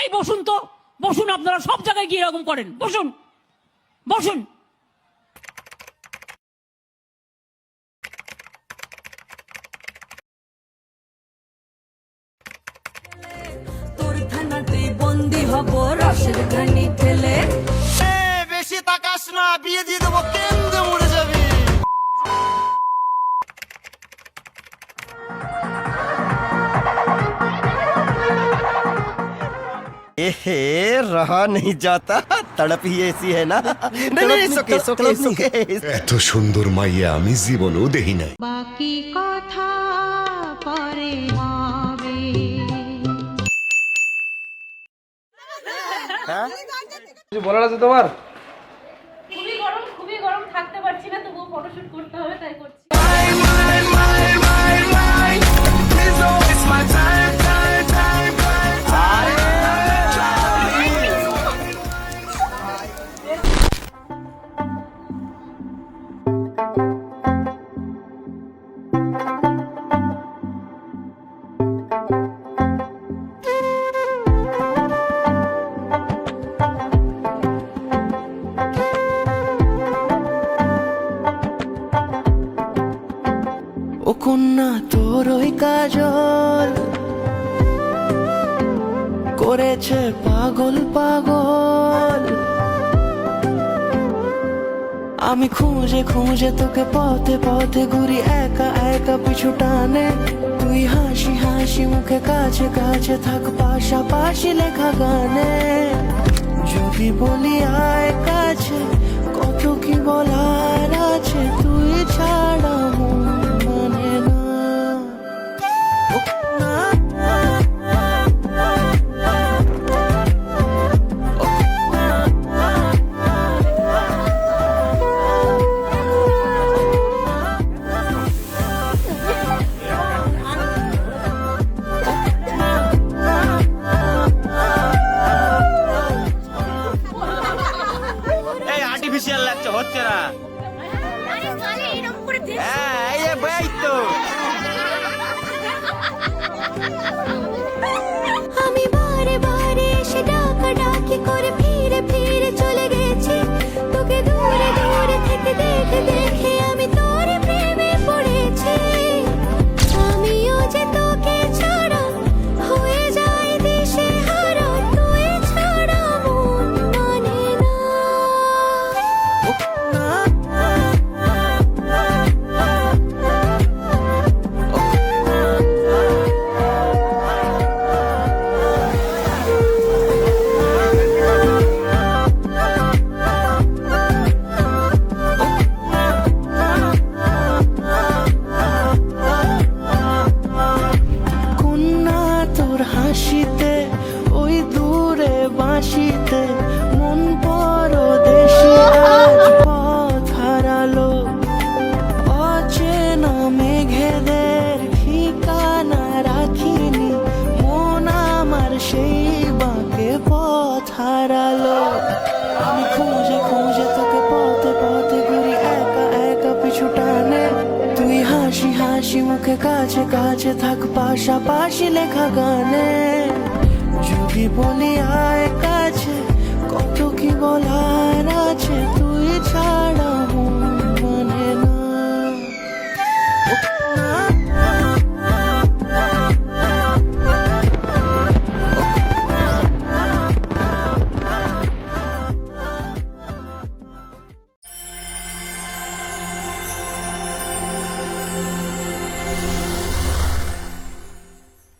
এই বসুন তো, বসুন। আপনারা সব জায়গায় গিয়ে এরকম করেন, বসুন বসুন। তোর থানাতে বন্দি হব রসের ঘানি ঠেলে। বেশি তাকাস না, বিয়ে দিয়ে দেবো, কেন্দ্রে মরে যাবি। एहे, रहा नहीं जाता, तड़प ही ऐसी है ना। नहीं, सुके सुके सुके। এত সুন্দর মাইয়া আমি জীবনেও দেখি নাই। বাকি কথা পরে হবে। কিছু বলার আছে তোমার? খুবই গরম থাকতে পারছি না, তবুও ফটোশুট করতে হবে, তাই করছি। ও কন্যা তোর ওই কাজল করেছে পাগল পাগল। আমি খুঁজে খুঁজে তোকে পথে পথে ঘুরি, একা একা পিছু টানে তুই হাসি হাসি মুখে, কাছে কাছে থাক পাশাপাশি লেখা গানে। যদি বলি আয় কাছে, কত কি বলার আছে, তুই ছাড়া মন মানে না। ও না, এই আর্টিফিশিয়াল লাগছে, হচ্ছে না। হ্যাঁ, এই যে ভাই তো। আমি বারে বারে এসে ডাকা ডাকি করে ফিরে ফিরে চলে গেছি, তোকে দূরে দূরে থেকে দেখে দেখে আমি তোর প্রেমে পড়েছি। আমিও যে তোকে ছাড়া হয়ে যাই দিশে হারা, তুই ছাড়া মন মানে না। ও না, কন্যা তোর হাসিতে ওই দূরে বাঁশিতে মন পরদেশি আজ পথ হারালো। অচেনা মেঘেদের ঠিকানা রাখিনি, মন আমার সেই বাঁকে পথ হারালো। আমি খুঁজে খুঁজে তোকে পথে পথে ঘুরি, একা একা পিছু টানে তুই হাসি হাসি মুখে, কাছে কাছে থাক পাশাপাশি লেখা গানে। যদি বলি আয় কাছে, কত কি বলার আছে, তুই ছাড়া